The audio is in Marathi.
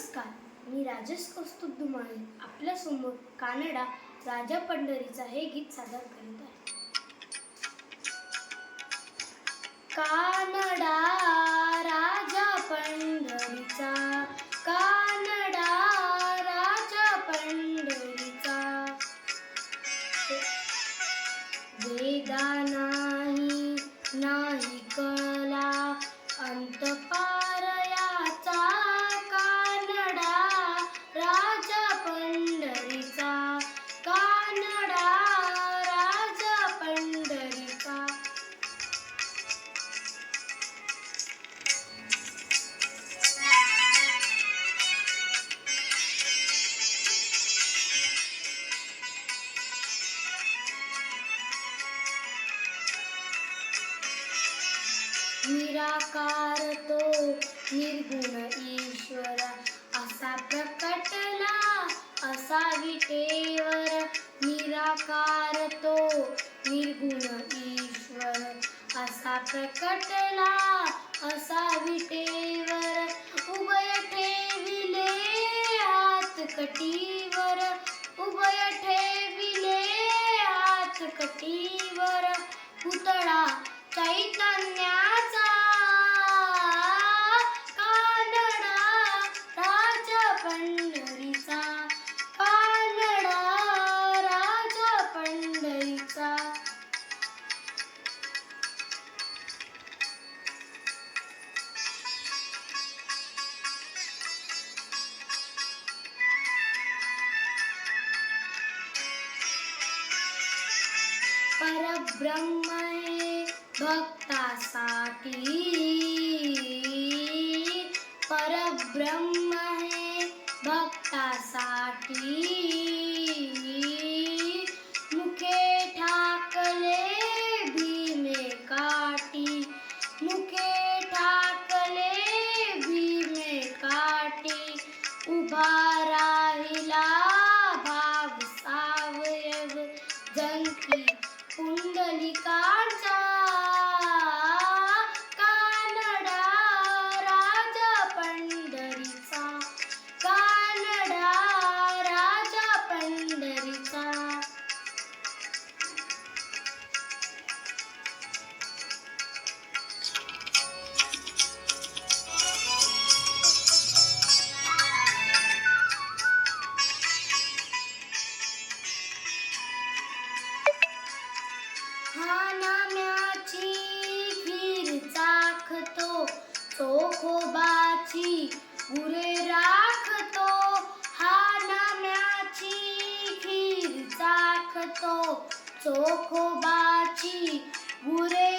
नमस्कार, मी राजेश कौस्तुभ धुमाळे आपल्यासमोर कानडा राजा पंढरीचा हे गीत सादर करीत आहे. कानडा राजा पंढरीचा, कानडा राजा पंढरीचा, वेदा नाही नाही कला अंत पार याचा, कानडा राजा पंढरीचा, कानडा राजा पंढरीचा. निराकार तो निर्गुण ईश्वर असा प्रकटला असा विटेवर. निराकार तो निर्गुण ईश्वर असा प्रकटला असा विटेवर. उभय ठेविले हात कटीवर, उभय ठेविले हात कटीवर. पुतळा चैतन्याचा, कानडा राजा पंढरीचा, कानडा राजा पंढरीचा. परब्रह्म हे भक्तासाठी, परब्रह्म हे भक्तासाठी. मुखे ठाकले भीमे काठी, मुखे ठाकले भीमे काठी. उभा राहिला भाव सावयव जंकी पुंडलिकाचा, कानडा राजा पंढरीचा, कानडा राजा पंढरीचा. हा नाम्याची खीर चाखतो, चोखोबाची गुरे राखतो. हा नाम्याची खीर चाखतो, चोखोबाची गुरे